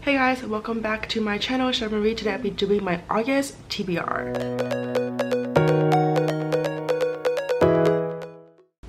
Hey guys, welcome back to my channel, Marie. Today I'll be doing my August TBR.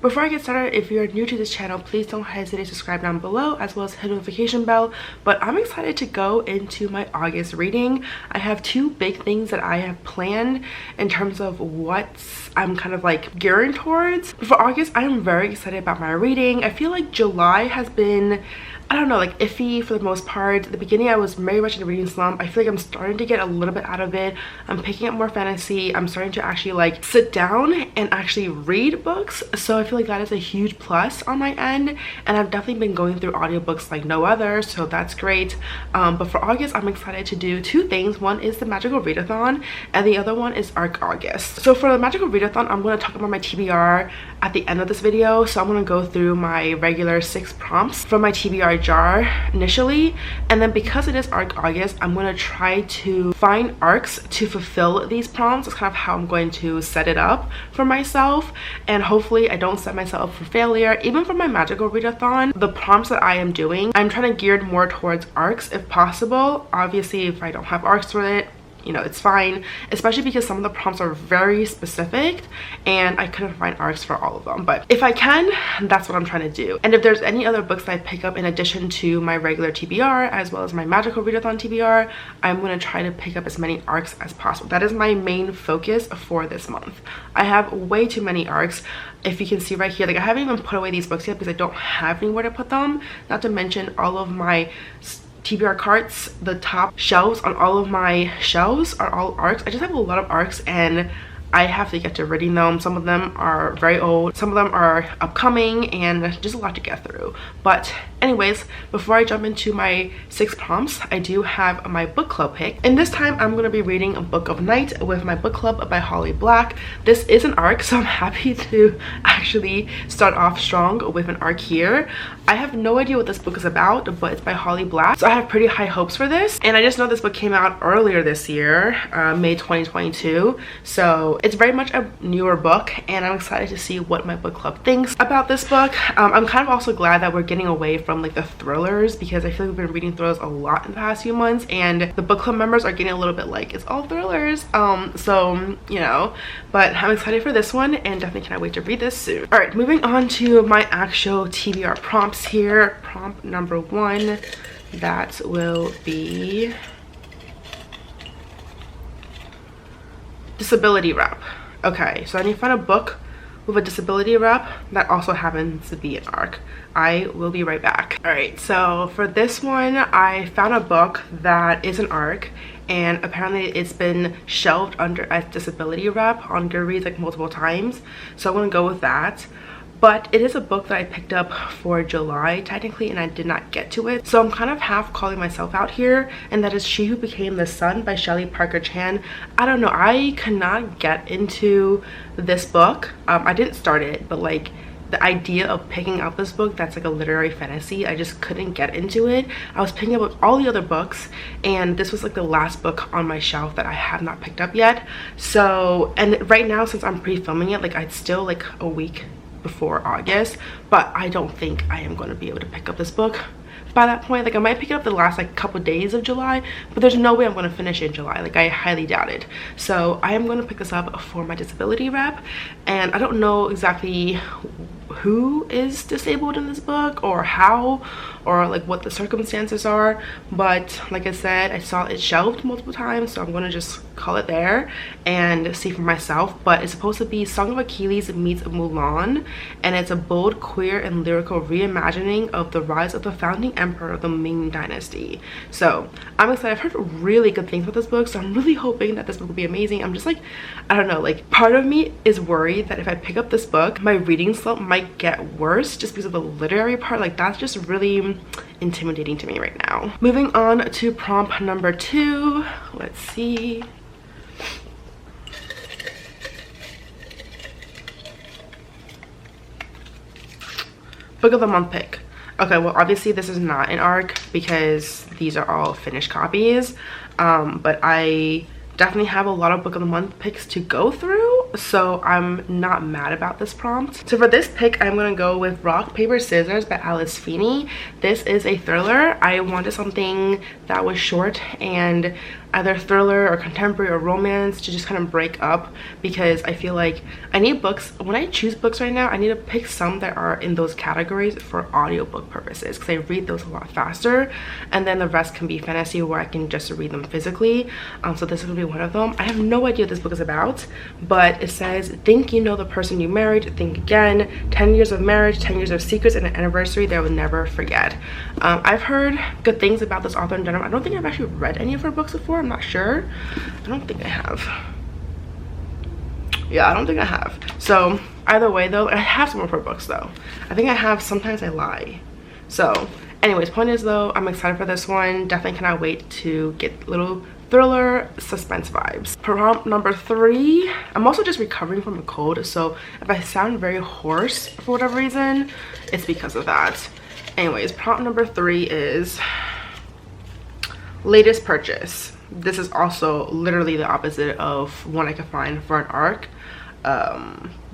Before I get started, if you're new to this channel, please don't hesitate to subscribe down below as well as hit the notification bell. But I'm excited to go into my August reading. I have two big things that I have planned in terms of what I'm kind of like gearing towards. For August, I am very excited about my reading. I feel like July has been, I don't know, like iffy for the most part. At the beginning, I was very much in a reading slump. I feel like I'm starting to get a little bit out of it. I'm picking up more fantasy. I'm starting to actually like sit down and actually read books. So I feel like that is a huge plus on my end. And I've definitely been going through audiobooks like no other. So that's great. But for August, I'm excited to do two things. One is the Magical Readathon and the other one is ARC August. So for the Magical Readathon, I'm going to talk about my TBR at the end of this video. So I'm going to go through my regular 6 prompts from my TBR jar initially, and then because it is ARC August, I'm going to try to find arcs to fulfill these prompts. That's kind of how I'm going to set it up for myself, and hopefully I don't set myself up for failure. Even for my Magical Readathon, the prompts that I am doing, I'm trying to gear it more towards arcs if possible. Obviously, if I don't have arcs for it, you know, it's fine, especially because some of the prompts are very specific and I couldn't find arcs for all of them. But if I can, that's what I'm trying to do. And if there's any other books that I pick up in addition to my regular TBR as well as my Magical Readathon TBR, I'm going to try to pick up as many arcs as possible. That is my main focus for this month. I have way too many arcs. If you can see right here, like I haven't even put away these books yet because I don't have anywhere to put them. Not to mention all of my TBR carts, the top shelves on all of my shelves are all arcs. I just have a lot of arcs and I have to get to reading them. Some of them are very old, some of them are upcoming, and just a lot to get through. But anyways, before I jump into my 6 prompts, I do have my book club pick. And this time I'm going to be reading A Book of Night with my book club by Holly Black. This is an arc, so I'm happy to actually start off strong with an arc here. I have no idea what this book is about, but it's by Holly Black, so I have pretty high hopes for this. And I just know this book came out earlier this year, May 2022, so it's very much a newer book, and I'm excited to see what my book club thinks about this book. I'm kind of also glad that we're getting away from like the thrillers, because I feel like we've been reading thrillers a lot in the past few months, and the book club members are getting a little bit like, it's all thrillers. So you know, but I'm excited for this one and definitely cannot wait to read this soon. All right, moving on to my actual TBR prompts here. Prompt number 1, that will be disability rep. Okay, so I need to find a book with a disability rep that also happens to be an arc. I will be right back. All right, so for this one, I found a book that is an arc, and apparently it's been shelved under a disability rep on Goodreads like multiple times, so I'm gonna go with that. But it is a book that I picked up for July technically, and I did not get to it. So I'm kind of half calling myself out here, and that is She Who Became the Sun by Shelley Parker Chan. I don't know, I could not get into this book. I didn't start it, but like the idea of picking up this book that's like a literary fantasy, I just couldn't get into it. I was picking up all the other books, and this was like the last book on my shelf that I have not picked up yet. So, and right now, since I'm pre-filming it, like it's still like a week before August, but I don't think I am going to be able to pick up this book by that point. Like I might pick it up the last like couple days of July, but there's no way I'm going to finish in July. Like I highly doubt it. So I am going to pick this up for my disability rep, and I don't know exactly who is disabled in this book or how, or like what the circumstances are, but like I said, I saw it shelved multiple times, so I'm gonna just call it there and see for myself. But it's supposed to be Song of Achilles meets Mulan, and it's a bold, queer, and lyrical reimagining of the rise of the founding emperor of the Ming Dynasty. So I'm excited. I've heard really good things about this book, so I'm really hoping that this book will be amazing. I'm just like, I don't know, like part of me is worried that if I pick up this book, my reading slump might get worse just because of the literary part. Like that's just really intimidating to me right now. Moving on to prompt number 2. Let's see. Book of the month pick. Okay, well obviously this is not an arc because these are all finished copies, but I definitely have a lot of book of the month picks to go through. so I'm not mad about this prompt. So for this pick, I'm gonna go with Rock Paper Scissors by Alice Feeney. This is a thriller. I wanted something that was short and either thriller or contemporary or romance to just kind of break up, because I feel like I need books. When I choose books right now, I need to pick some that are in those categories for audiobook purposes, because I read those a lot faster, and then the rest can be fantasy where I can just read them physically. So this is gonna be one of them. I have no idea what this book is about, but it says, think you know the person you married, think again, 10 years of marriage, 10 years of secrets, and an anniversary they will never forget. I've heard good things about this author in general. I don't think I've actually read any of her books before. I'm not sure. I don't think I have. Yeah, I don't think I have. So either way though, I have some of her books though. I think I have Sometimes I Lie. So anyways, point is though, I'm excited for this one. Definitely cannot wait to get little thriller suspense vibes. Prompt number 3. I'm also just recovering from a cold, so if I sound very hoarse for whatever reason, it's because of that. Anyways, prompt number 3 is latest purchase. This is also literally the opposite of one I could find for an arc.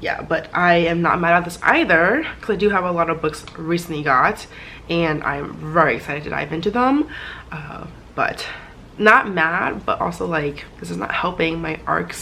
Yeah, but I am not mad at this either, because I do have a lot of books recently got, and I'm very excited to dive into them. But not mad, but also like this is not helping my arc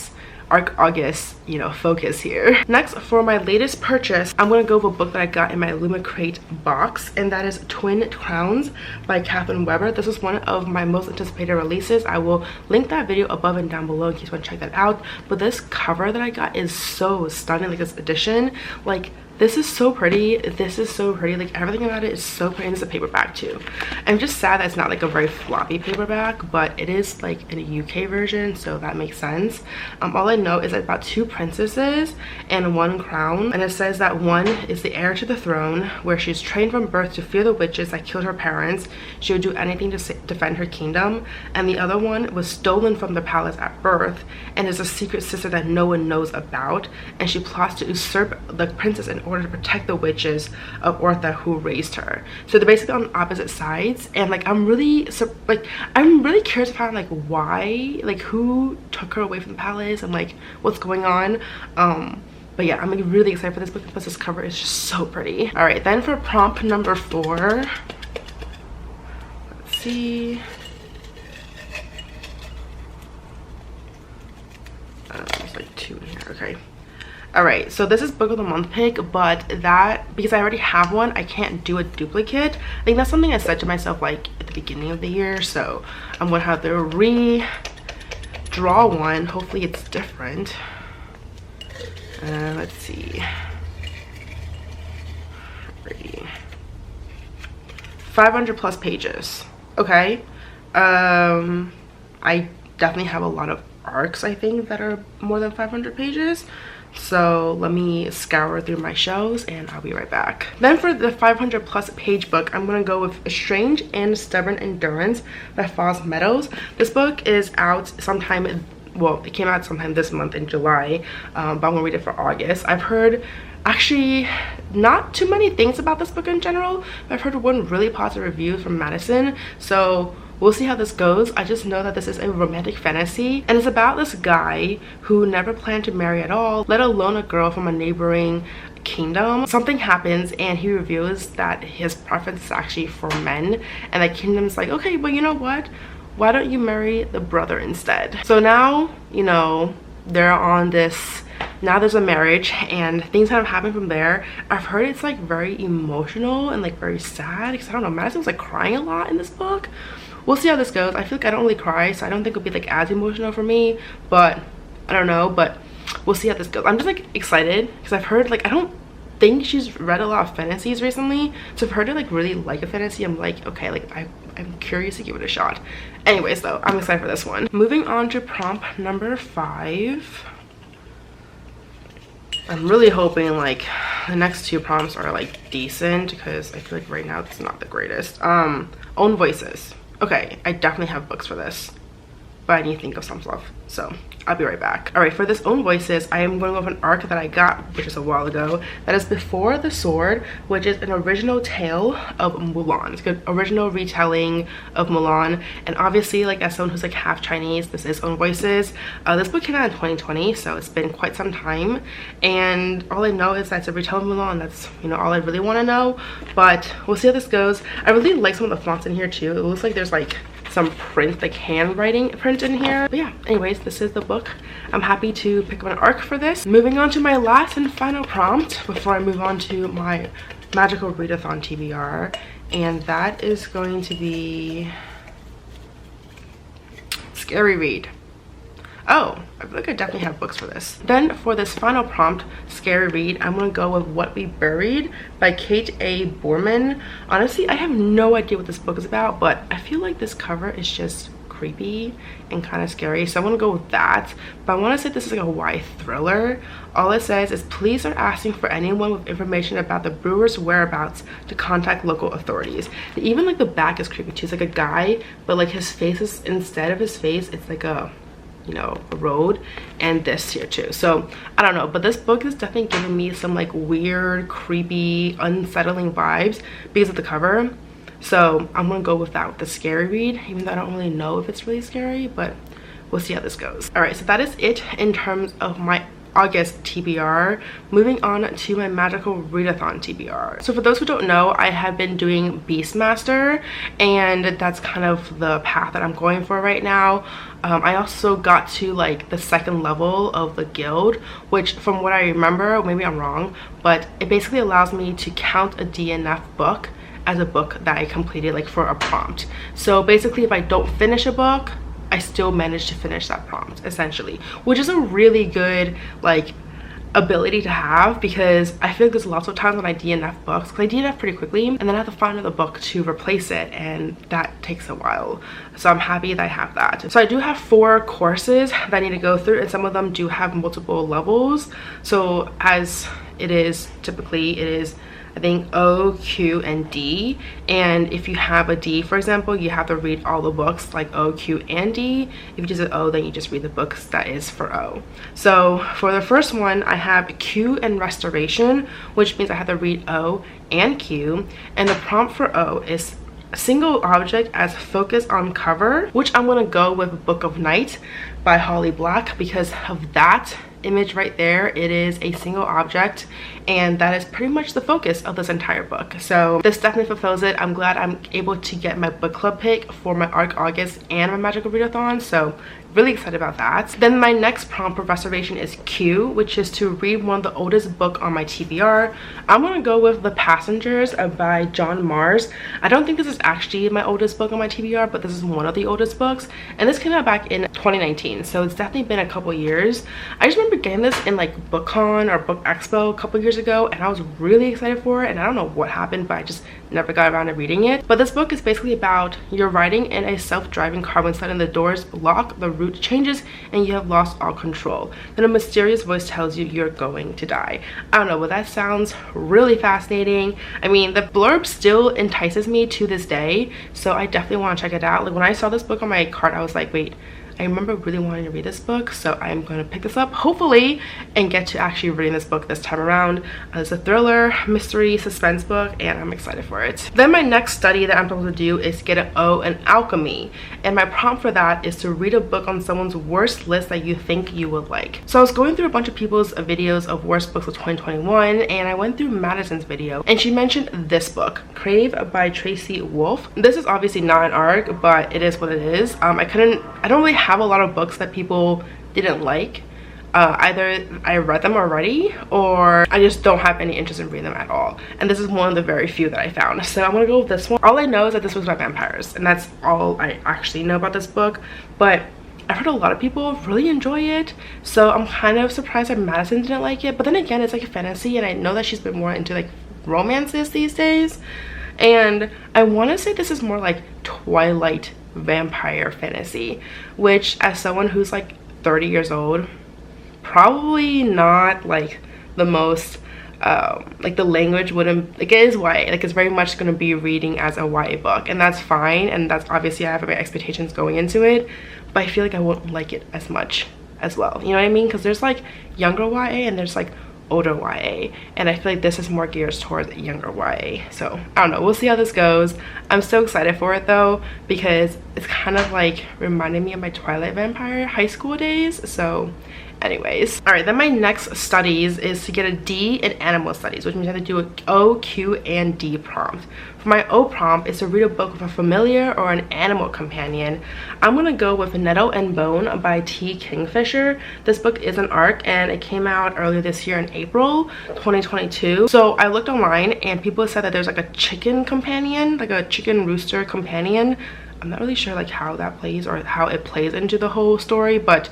August, you know, focus here. Next, for my latest purchase, I'm gonna go with a book that I got in my Luma Crate box, and that is Twin Crowns by Catherine Weber. This was one of my most anticipated releases. I will link that video above and down below in case you want to check that out. But this cover that I got is so stunning, like this edition, like this is so pretty. This is so pretty. Like everything about it is so pretty. And it's a paperback too. I'm just sad that it's not like a very floppy paperback, but it is like in a UK version, so that makes sense. All I know is about 2 princesses and 1 crown, and it says that one is the heir to the throne, where she's trained from birth to fear the witches that killed her parents. She would do anything to defend her kingdom, and the other one was stolen from the palace at birth and is a secret sister that no one knows about, and she plots to usurp the princess in order to protect the witches of Ortha who raised her. So they're basically on opposite sides, and like I'm really curious to find like why, like who took her away from the palace and like what's going on. But yeah, I'm like really excited for this book because this cover is just so pretty. All right, then for prompt number 4, let's see. There's like 2 in here. Okay. All right, so this is book of the month pick, but that, because I already have one, I can't do a duplicate. I think that's something I said to myself like at the beginning of the year, so I'm gonna have to redraw one. Hopefully it's different. Let's see. 500 plus pages. Okay. I definitely have a lot of arcs, I think, that are more than 500 pages. So let me scour through my shelves and I'll be right back. Then for the 500 plus page book, I'm gonna go with A Strange and Stubborn Endurance by Foz Meadows. This book is out sometime, well, it came out sometime this month in July, but I'm gonna read it for August. I've heard actually not too many things about this book in general, but I've heard one really positive review from Madison, so we'll see how this goes. I just know that this is a romantic fantasy, and it's about this guy who never planned to marry at all, let alone a girl from a neighboring kingdom. Something happens and he reveals that his preference is actually for men, and the kingdom's like, okay, but you know what? Why don't you marry the brother instead? So now, you know, they're on this, now there's a marriage and things kind of happen from there. I've heard it's like very emotional and like very sad, because I don't know, Madison's like crying a lot in this book. We'll see how this goes. I feel like I don't really cry, so I don't think it'll be like as emotional for me, but I don't know, but we'll see how this goes. I'm just like excited because I've heard, like, I don't think she's read a lot of fantasies recently, so I've heard her like really like a fantasy. I'm like, okay, like I'm curious to give it a shot. Anyways though, I'm excited for this one. Moving on to prompt number 5. I'm really hoping like the next 2 prompts are like decent, because I feel like right now it's not the greatest. Own Voices. Okay, I definitely have books for this. but I need to think of some stuff, so I'll be right back. All right, for this Own Voices, I am going with an arc that I got, which is a while ago, that is Before the Sword, which is an original tale of Mulan. It's an original retelling of Mulan, and obviously, like, as someone who's like half Chinese, this is Own Voices. This book came out in 2020, so it's been quite some time, and all I know is that it's a retelling of Mulan. That's, you know, all I really want to know, but we'll see how this goes. I really like some of the fonts in here too. It looks like there's like some print, like handwriting print in here. But yeah, anyways, this is the book. I'm happy to pick up an arc for this. Moving on to my last and final prompt before I move on to my magical readathon TBR, and that is going to be Scary Read. Oh, I feel like I definitely have books for this. Then for this final prompt, Scary Read, I'm gonna go with What We Buried by Kate A. Borman. Honestly, I have no idea what this book is about, but I feel like this cover is just creepy and kind of scary, so I'm gonna go with that. But I want to say this is like a YA thriller. All it says is, police are asking for anyone with information about the brewer's whereabouts to contact local authorities. And even like the back is creepy too. It's like a guy, but like his face is, instead of his face, it's like a, you know, a road, and this here too. So I don't know, but this book is definitely giving me some like weird, creepy, unsettling vibes because of the cover. So I'm gonna go with that, with the Scary Read, even though I don't really know if it's really scary, but we'll see how this goes. All right, so that is it in terms of my August TBR. Moving on to my magical readathon TBR. So for those who don't know, I have been doing Beastmaster, and that's kind of the path that I'm going for right now. I also got to like the second level of the guild, which from what I remember, maybe I'm wrong, but it basically allows me to count a DNF book as a book that I completed, like for a prompt. So basically, if I don't finish a book, I still managed to finish that prompt, essentially, which is a really good like ability to have, because I feel like there's lots of times when I DNF books, because I DNF pretty quickly, and then I have to find another book to replace it, and that takes a while. So I'm happy that I have that. So I do have 4 courses that I need to go through, and some of them do have multiple levels. So as it is typically, it is, I think, O, Q, and D. And if you have a D, for example, you have to read all the books like O, Q, and D. If you just an O, then you just read the books that is for O. So for the first one, I have Q and Restoration, which means I have to read O and Q. And the prompt for O is a single object as focus on cover, which I'm gonna go with Book of Night by Holly Black because of that image right there. It is a single object, and that is pretty much the focus of this entire book. So this definitely fulfills it. I'm glad I'm able to get my book club pick for my ARC August and my magical readathon, so really excited about that. Then my next prompt for restoration is Q, which is to read one of the oldest book on my TBR. I'm gonna go with The Passengers by John Mars. I don't think this is actually my oldest book on my TBR, but this is one of the oldest books, and this came out back in 2019, so it's definitely been a couple years. I just remember getting this in like BookCon or Book Expo a couple years ago, and I was really excited for it, and I don't know what happened, but I just never got around to reading it. But this book is basically about you're riding in a self-driving car when suddenly the doors lock, the route changes, and you have lost all control. Then a mysterious voice tells you you're going to die. I don't know, but that sounds really fascinating. I mean, the blurb still entices me to this day, so I definitely want to check it out. Like when I saw this book on my cart, I was like, wait, I remember really wanting to read this book, so I'm going to pick this up hopefully and get to actually reading this book this time around. It's a thriller, mystery, suspense book, and I'm excited for it. Then my next study that I'm supposed to do is get an O in alchemy, and my prompt for that is to read a book on someone's worst list that you think you would like. So I was going through a bunch of people's videos of worst books of 2021, and I went through Madison's video, and she mentioned this book, Crave by Tracy Wolff. This is obviously not an ARC, but it is what it is. I don't really have a lot of books that people didn't like. Either I read them already, or I just don't have any interest in reading them at all, and this is one of the very few that I found. So I'm gonna go with this one. All I know is that this was about vampires, and that's all I actually know about this book, but I've heard a lot of people really enjoy it, so I'm kind of surprised that Madison didn't like it. But then again, it's like a fantasy, and I know that she's been more into like romances these days, and I want to say this is more like Twilight vampire fantasy, which as someone who's like 30 years old, probably not like the most like the language wouldn't, like, it is YA, like it's very much going to be reading as a YA book, and that's fine, and that's obviously I have my expectations going into it, but I feel like I won't like it as much as well, you know what I mean? Because there's like younger YA and there's like older YA, and I feel like this is more geared towards younger YA. So I don't know, we'll see how this goes. I'm so excited for it though, because it's kind of like reminding me of my Twilight Vampire high school days. So anyways, all right, then my next studies is to get a D in animal studies, which means I have to do a O, Q, and D prompt. For my O prompt is to read a book with a familiar or an animal companion. I'm gonna go with Nettle and Bone by T. Kingfisher. This book is an ARC and it came out earlier this year in April 2022. So I looked online and people said that there's like a chicken companion, like a chicken rooster companion. I'm not really sure like how that plays or how it plays into the whole story, but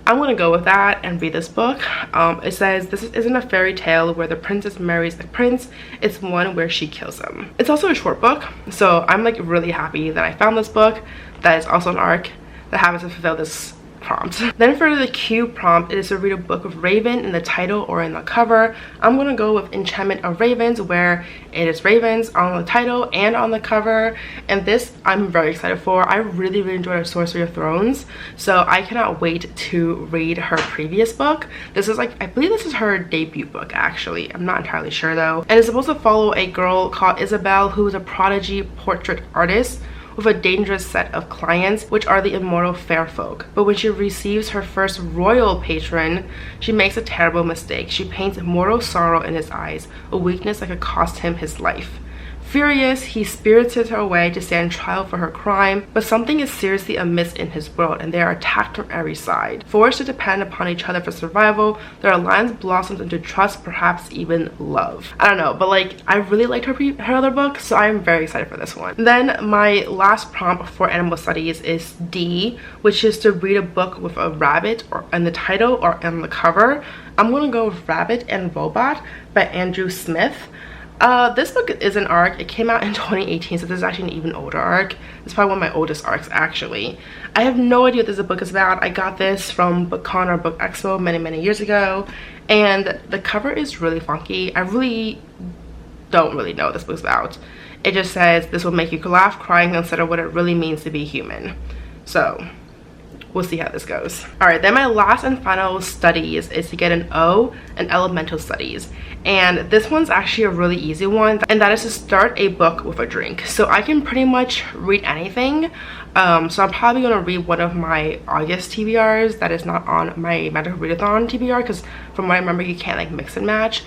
I'm gonna go with that and read this book. It says this isn't a fairy tale where the princess marries the prince. It's one where she kills him. It's also a short book, so I'm like really happy that I found this book that is also an ARC that happens to fulfill this prompt. Then for the Q prompt, it is to read a book of Raven in the title or in the cover. I'm gonna go with Enchantment of Ravens, where it is ravens on the title and on the cover, and this I'm very excited for. I really enjoyed Sorcery of Thrones, so I cannot wait to read her previous book. This is like, I believe this is her debut book actually. I'm not entirely sure though. And it's supposed to follow a girl called Isabel who is a prodigy portrait artist with a dangerous set of clients, which are the immortal fair folk. But when she receives her first royal patron, she makes a terrible mistake. She paints mortal sorrow in his eyes, a weakness that could cost him his life. Furious, he spirited her away to stand trial for her crime, but something is seriously amiss in his world and they are attacked from every side. Forced to depend upon each other for survival, their alliance blossoms into trust, perhaps even love. I don't know, but like I really liked her other book, so I'm very excited for this one. Then my last prompt for animal studies is D, which is to read a book with a rabbit or in the title or in the cover. I'm gonna go with Rabbit and Robot by Andrew Smith. This book is an ARC. It came out in 2018, so this is actually an even older ARC. It's probably one of my oldest ARCs actually. I have no idea what this book is about. I got this from BookCon or Book Expo many years ago, and the cover is really funky. I really don't really know what this book's about. It just says this will make you laugh, cry, and consider what it really means to be human. So we'll see how this goes. All right, then my last and final studies is to get an O in elemental studies, and this one's actually a really easy one, and that is to start a book with a drink. So I can pretty much read anything. So I'm probably gonna read one of my August TBRs that is not on my Magical Readathon TBR, because from what I remember you can't like mix and match,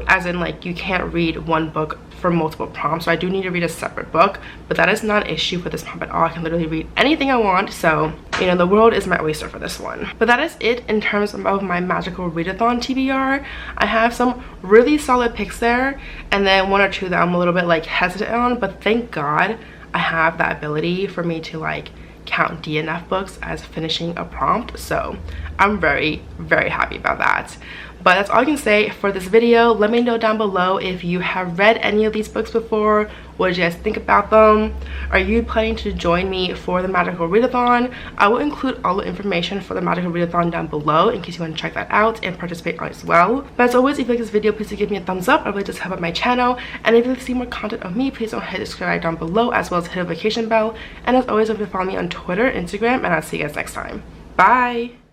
as in like you can't read one book for multiple prompts. So I do need to read a separate book, but that is not an issue for this prompt at all. I can literally read anything I want, so you know, the world is my oyster for this one. But that is it in terms of my Magical Readathon TBR. I have some really solid picks there, and then one or two that I'm a little bit like hesitant on, but thank God I have that ability for me to like count DNF books as finishing a prompt, so I'm very happy about that. But that's all I can say for this video. Let me know down below if you have read any of these books before. What did you guys think about them? Are you planning to join me for the Magical Readathon? I will include all the information for the Magical Readathon down below in case you want to check that out and participate as well. But as always, if you like this video, please do give me a thumbs up. I really just help out my channel. And if you like to see more content of me, please don't forget to subscribe down below, as well as hit the notification bell. And as always, don't forget to follow me on Twitter, Instagram, and I'll see you guys next time. Bye!